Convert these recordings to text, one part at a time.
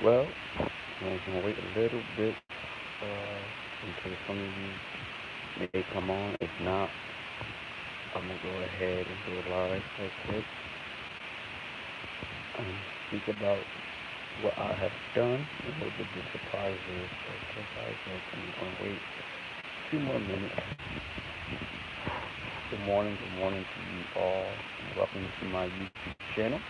Well, I'm gonna wait a little bit until some of you may come on. If not, I'm gonna go ahead and do a live real quick and speak about what I have done and what the surprises. So, I'm gonna wait a few more minutes. Good morning to you all. Welcome to my YouTube channel.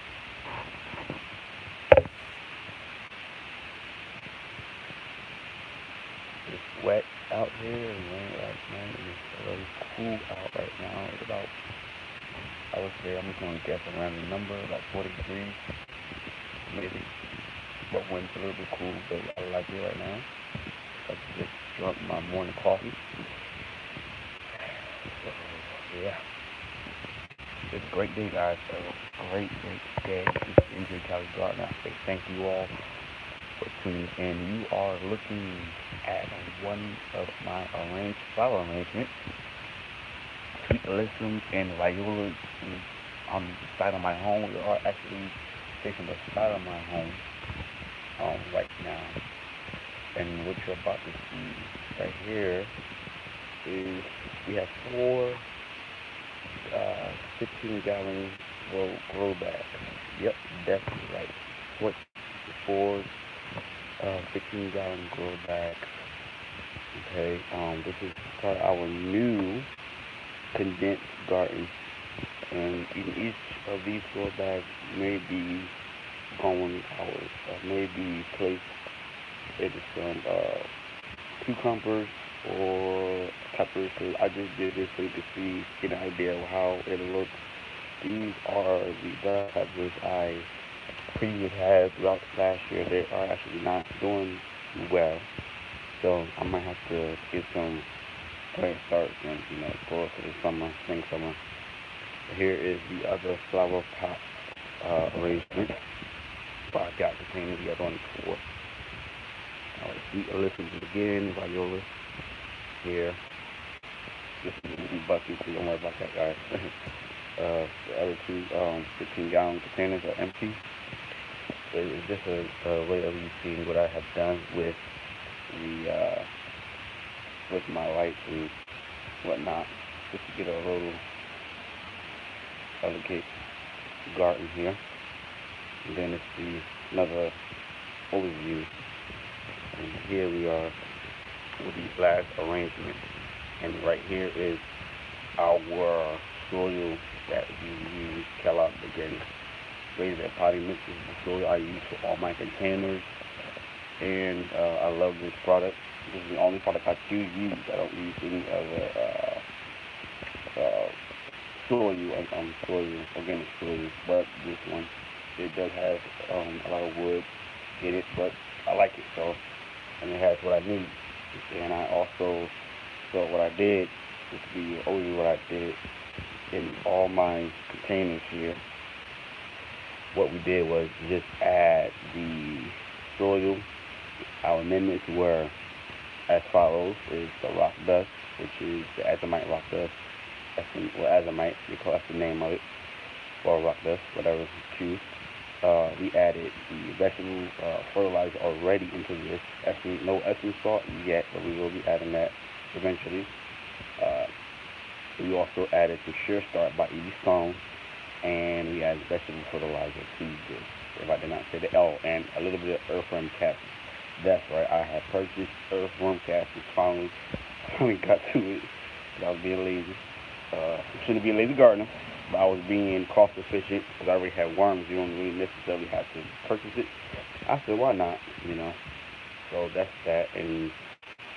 It's wet out here and rain last night. It's really cool out right now. It's about, I would say, I'm just going to guess a random number, about 40 degrees, maybe. But when it's a little bit cool, but I like it right now. I just drunk my morning coffee. So, yeah. It's a great day, guys. A great day. This is NJ Cali Gardner. I say thank you all for tuning in. You are looking at one of my flower arrangements. Sweet Alyssums and Violas on the side of my home. We are actually facing the side of my home right now. And what you're about to see right here is we have four 15-gallon grow bags. Yep, definitely right. Four 15-gallon grow bags. Okay, this is part of our new condensed garden, and in each of these grow bags may be growing ours, may be placed in some cucumbers or peppers. So I just did this so you can see, get an idea of how it looks. These are the bell peppers I previously had throughout last year. They are actually not doing well, so I might have to get some great starts and go to the spring summer. Here is the other flower pot arrangement. I got containing the other one for. Sweet Alyssums again, Violas here. This is the bucket, so don't worry about that, guys. The other two 15-gallon containers are empty. So it's just a way of you seeing what I have done with the with my lights and whatnot, just to get a little delicate garden here. And then it's another overview. And here we are with the last arrangement. And right here is our soil that we use, Kellogg Organic Raised at Potty Mix. This is the soil I use for all my containers. And I love this product. This is the only product I do use. I don't use any other organic soil, but this one, it does have a lot of wood in it, but I like it, so, and it has what I need. And I also, so what I did, this will be only what I did in all my containers here. What we did was just add the soil. Our amendments were as follows: is the rock dust, which is the azomite rock dust. Azomite, that's the name of it, or rock dust, whatever you choose. We added the vegetable fertilizer already into this. No Epsom salt yet, but we will be adding that eventually. We also added the Sure Start by Edie Stone, and we added vegetable fertilizer to this. If I did not say the and a little bit of earthworm caps. That's right, I have purchased earthworm caps. Finally got to it. I was being lazy. Shouldn't be a lazy gardener, but I was being cost efficient because I already had worms. You don't really necessarily have to purchase it. I said, why not? So that's that. And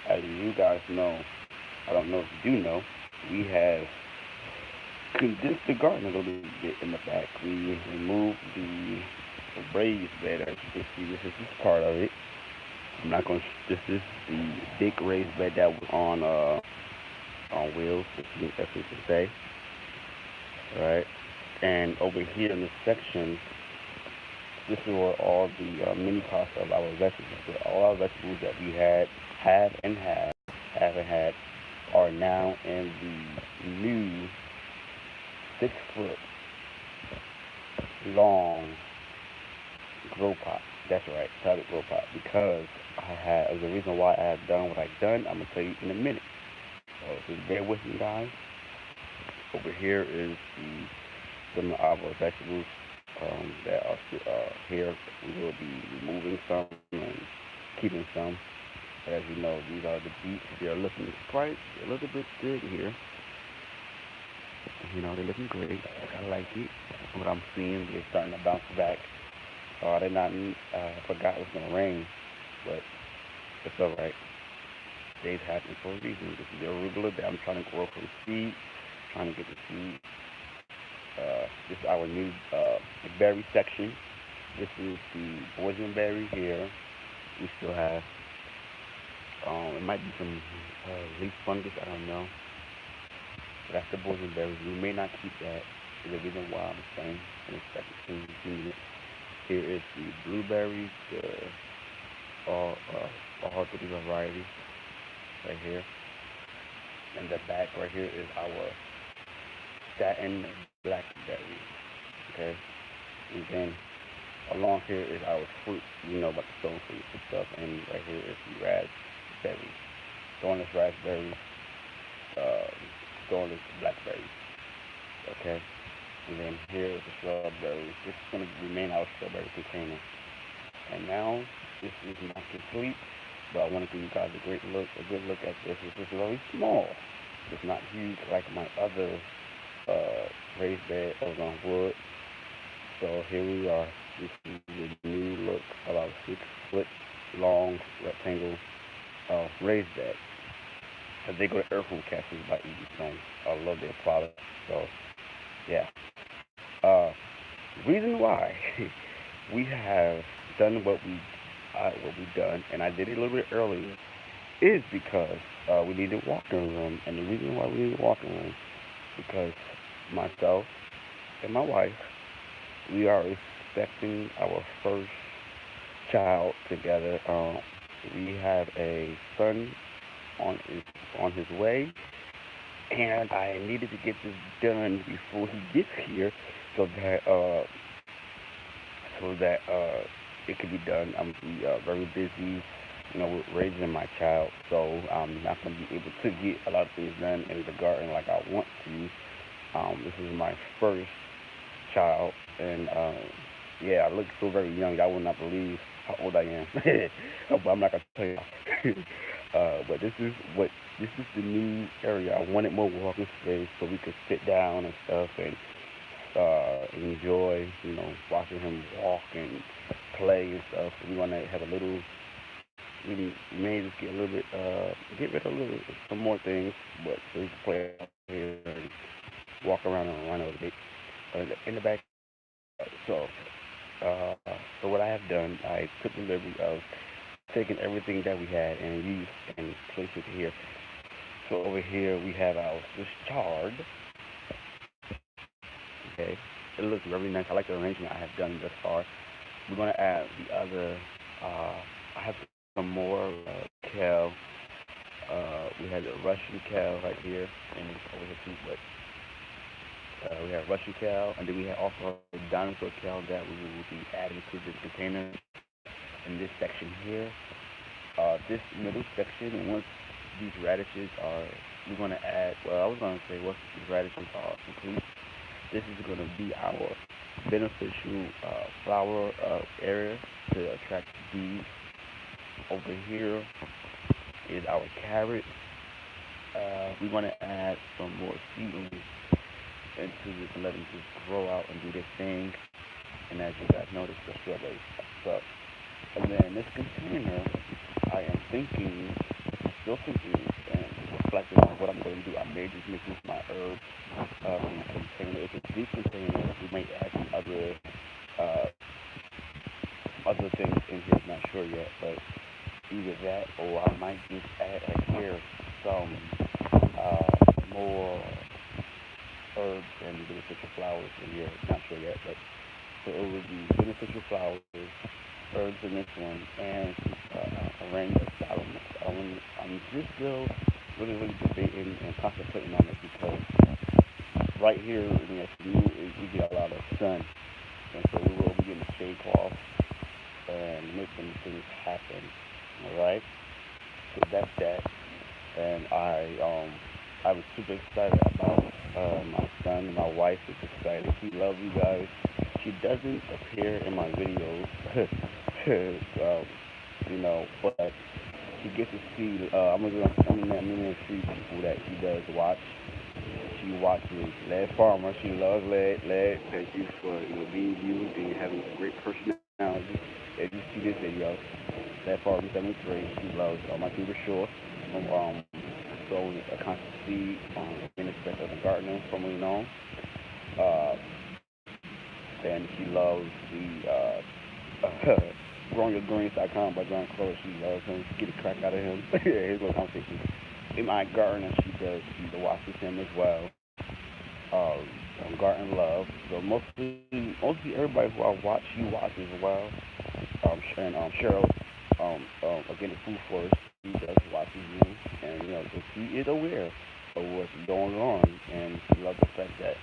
as you guys know, I don't know if you do know, we have condensed the garden a little bit in the back. We removed the raised bed. As you can see, this is just part of it. I'm not going to. This is the big raised bed that was on wheels, if you can say. All right. And over here in this section, this is where all the mini pots of our vegetables, all our vegetables that we haven't had, are now in the new 6-foot long grow pot. That's right, private grow pot. Because the reason why I have done what I've done, I'm gonna tell you in a minute. So just bear with me, guys. Over here is some of our vegetables that are here. We will be removing some and keeping some. But as you know, these are the beets. They're looking quite a little bit good here. They're looking great. I like it. What I'm seeing, they're starting to bounce back. They're not. Forgot it was gonna rain, but it's all right. Days happen for a reason. This is the arugula that I'm trying to grow from seed. Trying to get the seed. This is our new berry section. This is the boysenberry here. We still have. It might be some leaf fungus. I don't know. But that's the boysenberry. We may not keep that. The reason why I'm saying in a second, few minutes. Here is the blueberries, the all three varieties right here. And the back right here is our satin blackberry. Okay, and then along here is our fruit. About the stone fruit and stuff. And right here is the raspberry, thornless raspberries, uh, thornless blackberries. Okay, and then here is the strawberries. This is going to remain our strawberry container. And now this is not complete, but I want to give you guys a good look at this. This is very small. It's not huge like my other raised bed that was on wood. So here we are. This is the new look, about 6 foot long rectangle raised bed. They go to Earthwood Castles by Easy Stone. I love their product. So yeah. Uh, reason why we have done what we done, and I did it a little bit earlier, is because we needed walking room, and the reason why we needed walking room because myself and my wife, we are expecting our first child together. We have a son on his way, and I needed to get this done before he gets here, so that it could be done. I'm gonna be very busy, with raising my child, so I'm not gonna be able to get a lot of things done in the garden like I want to. This is my first child, and yeah, I look so very young. I will not believe how old I am, but I'm not gonna tell you. But this is the new area. I wanted more walking space so we could sit down and stuff and enjoy, watching him walk and play and stuff. We want to have a little. We may just get rid of some more things, but so he can play out here and walk around and run a little bit in the back. So, uh, so what I have done, I took delivery of taking everything that we had and used and placed it here. So over here we have our Swiss chard. Okay, it looks very nice. I like the arrangement I have done thus far. We're gonna add the other. I have some more kale. We have the Russian kale right here, and over here too. But we have Russian kale, and then we have also dinosaur kale that we will be adding to this container in this section here. This middle section, once these radishes are, we're going to add, well, I was going to say once these radishes are complete, this is going to be our beneficial flower area to attract bees. Over here is our carrots. We want to add some more seedlings into this and let them just grow out and do their thing. And as you guys notice, the strawberries up. And then this container, I am thinking, still thinking, and reflecting on what I'm going to do. I may just make this my herb container. It's a deep container. We may add some uh, other things in here. Not sure yet, but either that or I might just add right here some more herbs and beneficial flowers in here. Not sure yet, but so it would be beneficial flowers, herbs in this one, and a range of supplements. I'm just still really debating and contemplating on it because right here in the SMU we get a lot of sun, and so we will be getting shade cloth and making things happen. All right, so that's that. And I was super excited about my son. My wife is excited. She loves you guys. She doesn't appear in my videos, um, but she gets to see. I'm gonna see people that she does watch. She watches Led Farmer. She loves Led. Thank you for being you and having a great personality. If you see this video, Led Farmer 73. She loves my Timber Shore. So a conscious seed, minister of the gardener, formerly known. Uh, and she loves growingyourgreens.com by John Close. She loves him. Get a crack out of him. His little conversation. In my garden, she watches him as well. Garden Love. So mostly everybody who I watch, she watches as well. And Cheryl, again, the food forest, she does watches me, and so she is aware of what's going on, and she loves the fact that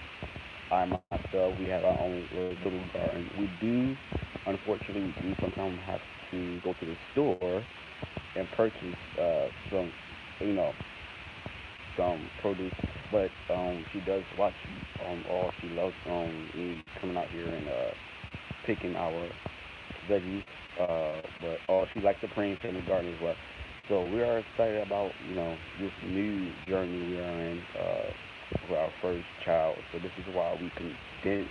I myself, we have our own little garden. We do, unfortunately, we do sometimes have to go to the store and purchase some, you know, some produce, but she does watch all. She loves me coming out here and picking our veggies. But she likes the Praying Family Garden as well. So we are excited about this new journey we are in with our first child. So this is why we condense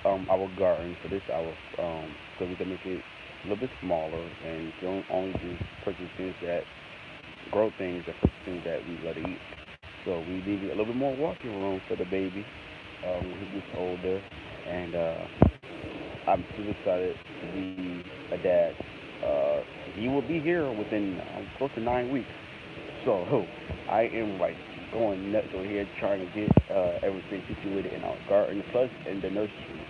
our garden. So this our so we can make it a little bit smaller and don't only just purchase things that grow things and purchase things that we let eat. So we need a little bit more walking room for the baby when he gets older, and I'm super excited to be a dad. Uh, he will be here within close to 9 weeks. So I am like going nuts over here trying to get everything situated in our garden, plus in the nursery.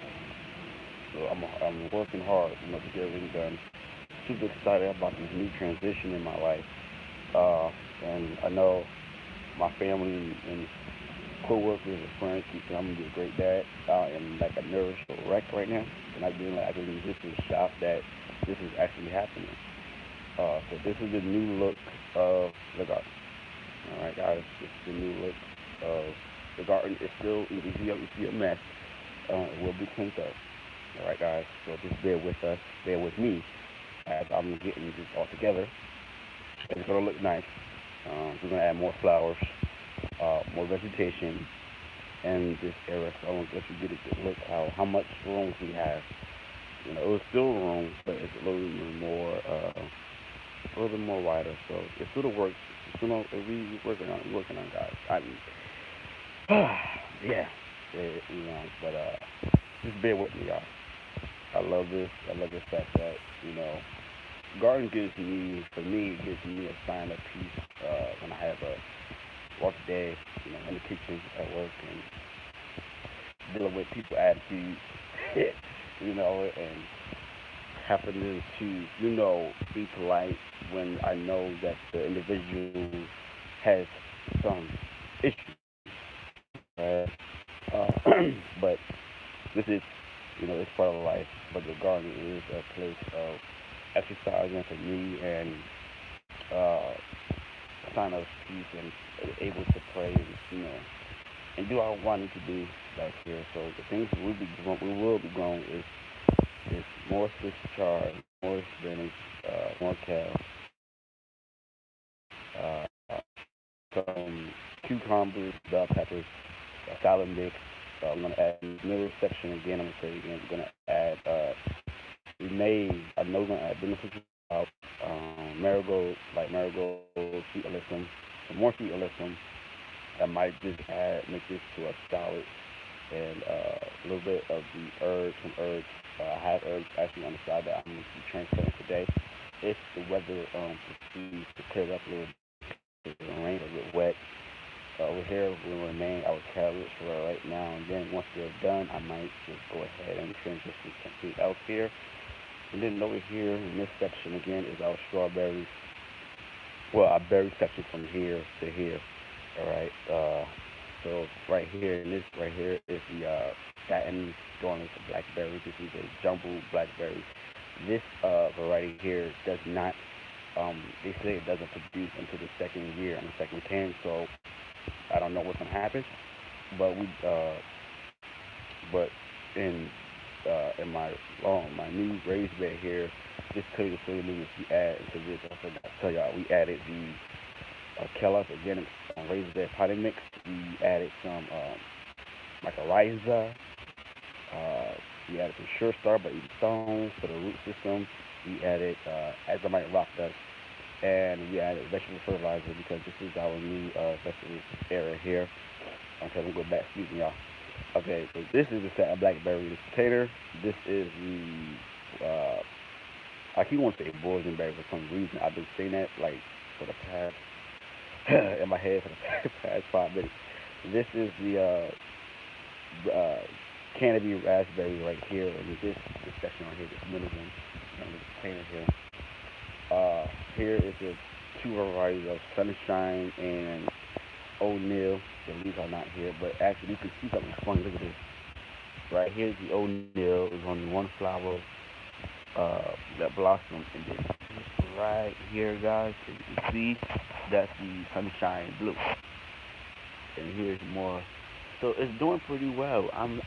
So I'm working hard, to get everything done. Super excited about this new transition in my life. And I know my family and co-workers and friends keep saying I'm gonna be a great dad. I am like a nervous wreck right now, and I been just in shock that this is actually happening. So this is the new look of the garden. All right, guys, this is the new look of the garden. It's still, you see a mess. It will be cleaned up. All right, guys. So just bear with us, bear with me as I'm getting this all together. It's gonna look nice. We're gonna add more flowers, more vegetation in this area. So I want to let you get a look how much room we have. It was still room, but it's a little bit more wider. So it's still the work. We working on guys. I mean, yeah, but just bear with me, y'all. I love this. I love the fact that garden for me, it gives me a sign of peace when I have a rough day, in the kitchen at work and dealing with people attitudes, and happening to, be polite when I know that the individual has some issues, right? But this is, it's part of life. But the garden is a place of exercising for me and uh, sign of peace and able to pray and and do what I wanted to do back here. So the things we will be growing is more Swiss chard, more spinach, more kale, uh, some cucumbers, bell peppers, a salad mix. I'm gonna add in the middle section again. I'm gonna say again. We're gonna add. We may. I know we're gonna add beneficial marigold, like marigold, sweet alyssum, some more sweet alyssum. I might just make this to a salad and a little bit of the herbs, some herbs. I have herbs actually on the side that I'm going to be transplanting today. If the weather proceeds to clear up a little bit, the rain a bit wet, over here will remain our carrots for right now. And then once they're done, I might just go ahead and transition to something else here. And then over here in this section again is our strawberries. Well, our berry section from here to here. All right. So right here, and this right here is the satin dormant blackberry. This is a jumbo blackberry. This variety here does not. They say it doesn't produce until the second year and the second can. So I don't know what's gonna happen. But we but in my new raised bed here, just tell you the silly movements we add into this. I forgot to tell y'all we added the Kellogg's Organics raised bed potting mix. We added some mycorrhiza. Uh, we added some Sure Start by Eating Stones for the root system. We added azomite rock dust, and we added vegetable fertilizer because this is our new vegetable area here. Okay, we go back speaking, y'all. Okay, so this is the satin blackberry this potato. This is the I keep wanting to say boysenberry for some reason. I've been saying that like for the past in my head for the past 5 minutes. This is the uh, canopy raspberry right here, and this section right here, this middle one, this container here. Here is the two varieties of sunshine and O'Neill. The leaves are not here, but actually you can see something funny. Look at this. Right here is the O'Neill. There's only one flower that blossomed, and then right here, guys, you can see that's the sunshine blue. And here's more. So it's doing pretty well. I'm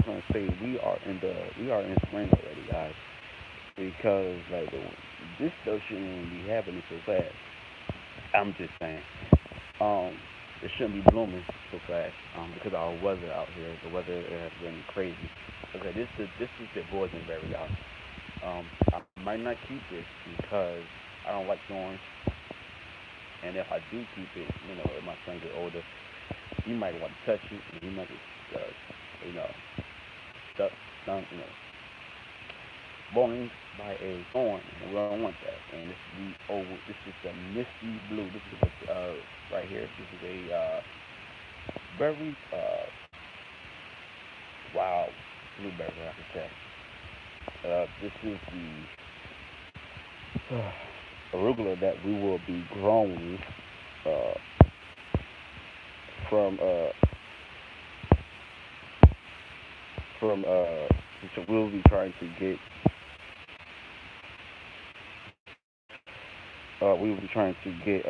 gonna say we are in spring already, guys, because like this stuff shouldn't be happening so fast. I'm just saying. Um, it shouldn't be blooming so fast. Because of our weather out here, the weather has been crazy. Okay, this is the boysenberry, y'all. I might not keep this because I don't like thorns, and if I do keep it, if my son get older, you might want to touch it, and you might get, you know, stuck, stung, burned by a thorn, and we don't want that. And this is the misty blue. This is right here. This is a very wild blueberry, I can say. This is the arugula that we will be growing uh, from from so we'll be trying to get we will be trying to get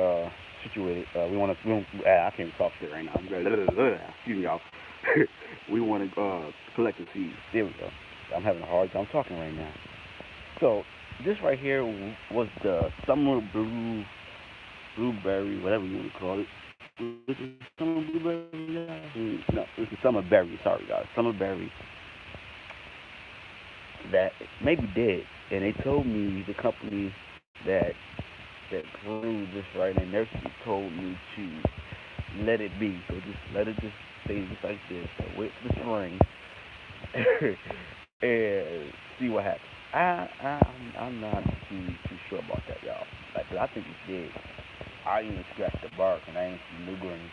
situated. I can't talk shit right now. Excuse me, y'all. We want to collect the seeds. There we go. I'm having a hard time talking right now. So this right here was the summer blueberry, whatever you want to call it. Was it summer blueberry? No, it was the summer berry. Sorry, guys, summer berry that maybe dead. And they told me the company that grew this right in nursery told me to let it be. So just let it just stay just like this. So wait for the spring and see what happens. I'm not too sure about that, y'all. Like, 'cause I think it's dead. I even scratched the bark and I ain't see new green.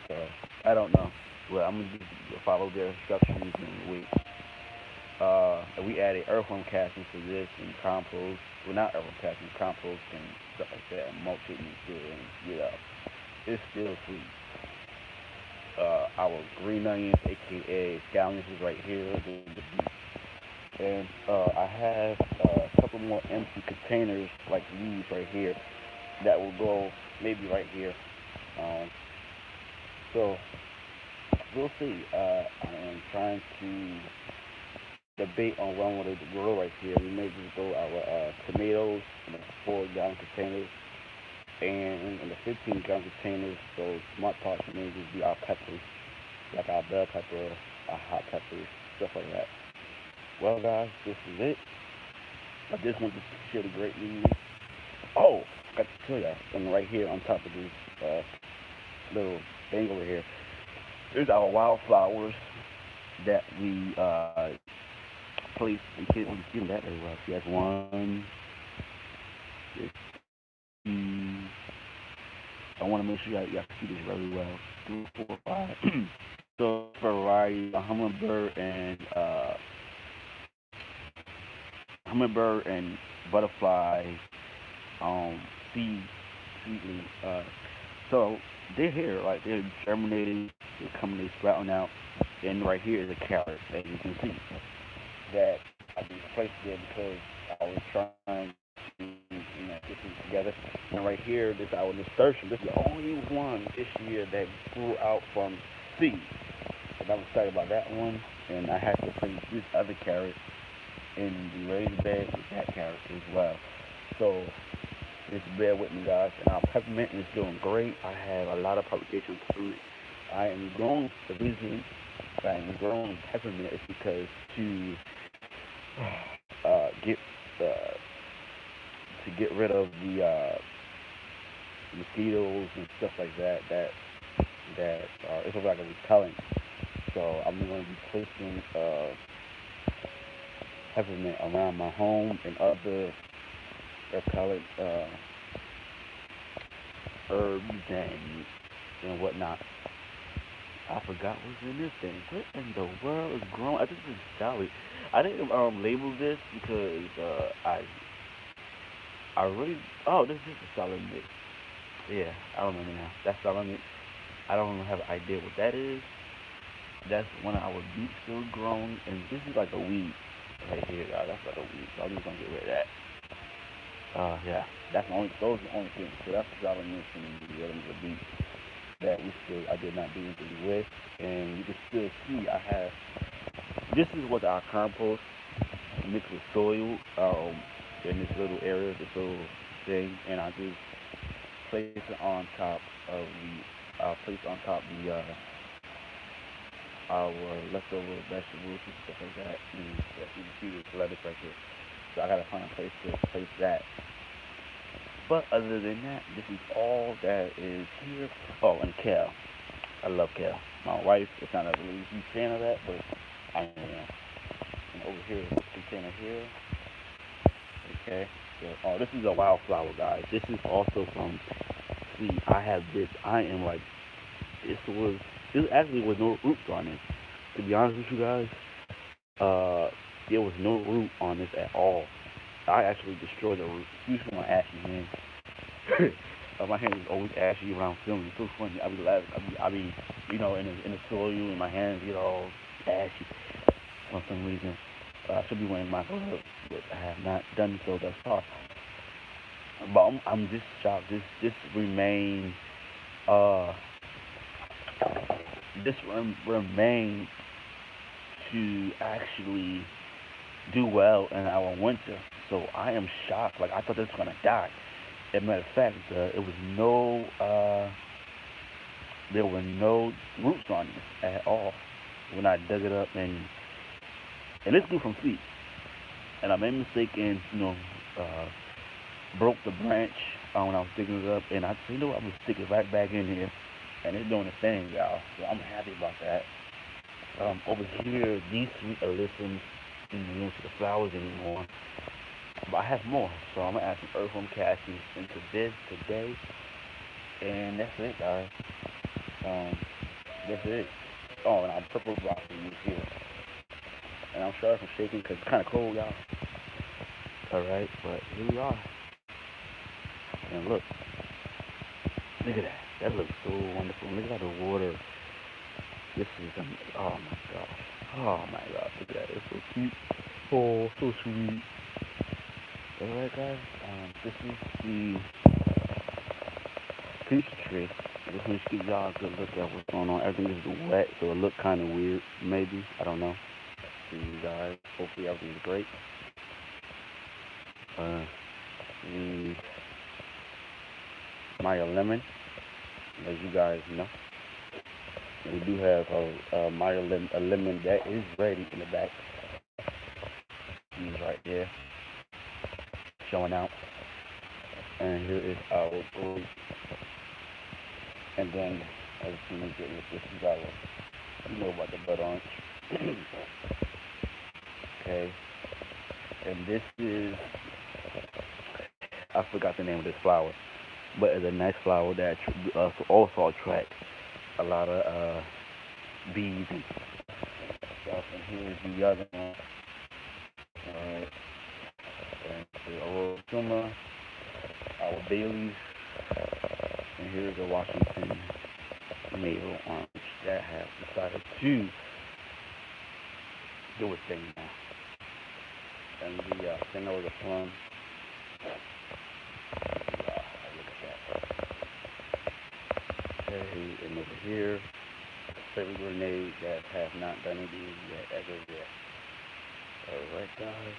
So I don't know. Well, I'm gonna just follow their instructions and wait. And we added earthworm castings to this and compost. Well, not earthworm castings, compost and stuff like that, and mulch it and it's still sweet. Our green onions, aka scallions, is right here. And I have a couple more empty containers like these right here that will go maybe right here. Um, so we'll see. I am trying to debate on one way to grow right here. We may just grow our tomatoes in the 4 gallon containers, and in the 15-gallon containers, those smart pots may just be our peppers, like our bell pepper, our hot peppers, stuff like that. Well, guys, this is it. I just wanted to share the great news. Oh, I got to tell you, and right here on top of this little thing over here, there's our wildflowers that we placed. We can see that very well. See, that's one, two. I want to make sure y'all can see this very well. 3, 4, 5. So variety, a hummingbird and butterfly um seed seedling. So they're here, like they're germinating, they're coming, they're sprouting out. And right here is a carrot, as you can see, that I just placed there because trying to get things together. And right here, this our nasturtium. This is the only one this year that grew out from seed. And I'm excited about that one. And I had to place this other carrot in the raised bed with that carrot as well. So just bear with me, guys. And our peppermint is doing great. I have a lot of publications through it. I am growing. The reason I am growing peppermint is because get uh, to get rid of the mosquitoes and stuff like that. That it's like a repellent. So I'm going to be placing peppermint around my home and other repellent herbs and whatnot. I forgot what's in this thing. What in the world is growing? I think this is salad. I didn't label this because I really this is a salad mix. Yeah, I remember now. That's salad mix. I don't have an idea what that is. That's one of our beets still growing, and this is like a weed right here, guys. That's like a weed. So I'm just gonna get rid of that. Yeah, that's the only. Those are the only things. So that's what I mentioned in the items of beets that I did not do anything with, and you can still see I have. This is what our compost mixed with soil in this little area, this little thing, and I just place it on top of place on top our leftover vegetables and stuff like that. And you can see this lettuce right here. So I gotta find a place to place that. But other than that, this is all that is here. Oh, and kale. I love kale. My wife is not a really huge fan of that, but I am. And over here, this container here. Okay. So, this is a wildflower, guys. This is also from. See, I have this. I am like. This actually was no roots on this. To be honest with you guys, there was no root on this at all. I actually destroyed the roots. Usually my ashy hands. My hands is always ashy when I'm filming. It's so funny. I be laughing. In the soil, and my hands get all ashy for some reason. I should be wearing my gloves, but I have not done so thus far. But I'm just shocked. This remains. Uh, this remains to actually do well in our winter. So I am shocked. Like I thought this was gonna die. As a matter of fact, there were no roots on this at all when I dug it up and this grew from seed. And I made a mistake and uh, broke the branch when I was digging it up, and I said, I'm gonna stick it right back in here, and it's doing the thing, y'all. So I'm happy about that. Over here, these sweet alyssums didn't use the flowers anymore. But I have more, so I'm gonna add some earthworm cashews into this today, and that's it, guys. Um, that's it. Oh, and our purple broccoli is here, and I'm sorry for shaking because it's kind of cold, y'all. All right, but here we are, and look at that. That looks so wonderful. Look at the water. This is oh my gosh. Oh my gosh, look at that. It's so cute. Oh, so sweet. Alright guys, this is the peach tree. I just want to give y'all a good look at what's going on. Everything is wet, so it looks kind of weird. Maybe, I don't know. See you guys. Hopefully everything's great. The Meyer lemon, as you guys know. We do have a lemon that is ready in the back. He's right there, showing out. And here is our grape. And then, as you can get this is our, you know about the blood orange. Okay. And this is, I forgot the name of this flower, but it's a nice flower that also attracts a lot of bees and stuff. And here's the other one. Alright. And the Aurora, our Baileys. And here's the Washington Maple Orange that has decided to do its thing now. and the center of the plum. Look at that. Okay, and over here, favorite grenade that has not done anything yet as of yet. Alright, guys.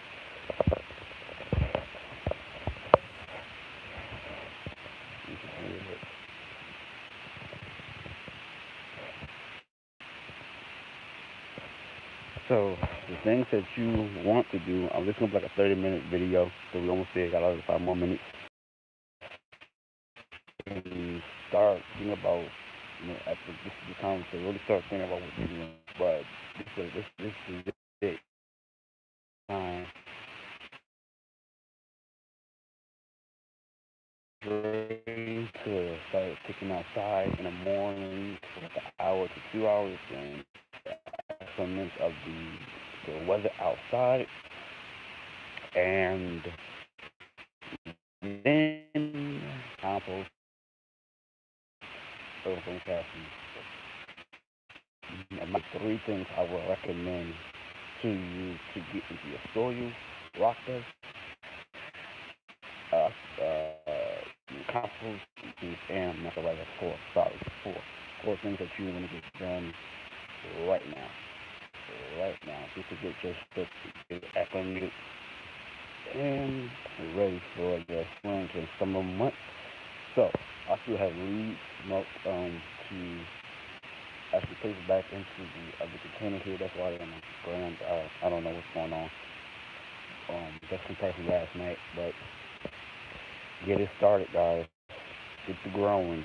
You can hear it. So the things that you want to do, this is gonna be like a 30-minute video. So we almost there, got like 5 more minutes. And start thinking about, after this is the time to really start thinking about what you're doing. But this is it. Time to start taking outside in the morning for like an hour to 2 hours and estimates of the weather outside, and then compost everything passing. And my three things I would recommend to you to get into your soil: rock dust, uh, compost, and fertilizer. Four things that you want to get done right now. Right now, just to get your stuff acclimated and ready for the spring and summer months. So I still have leaves milk to actually place it back into the other container here. That's why I'm grand. I don't know what's going on. Just compared from last night, but get it started, guys. Get the growing.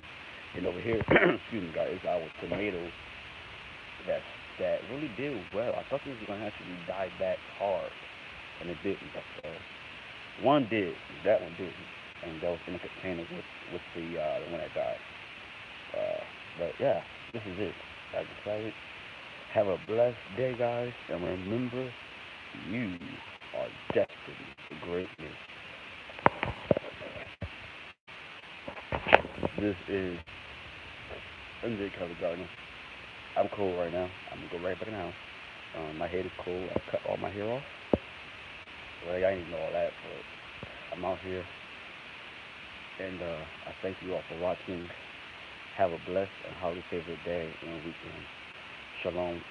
And over here, excuse me, guys, our tomatoes that that really did well. I thought these were gonna actually die back hard, and it didn't. One did, that one didn't, and that was in the container with the one that died. But yeah, this is it. I'm excited. Have a blessed day, guys, and remember, you are destined for greatness. This is MJ Color Garden. I'm cold right now. I'm gonna go right back in the house. My head is cold. I cut all my hair off. Well, I didn't know all that, but I'm out here, and I thank you all for watching. Have a blessed and highly favored day and weekend. Shalom.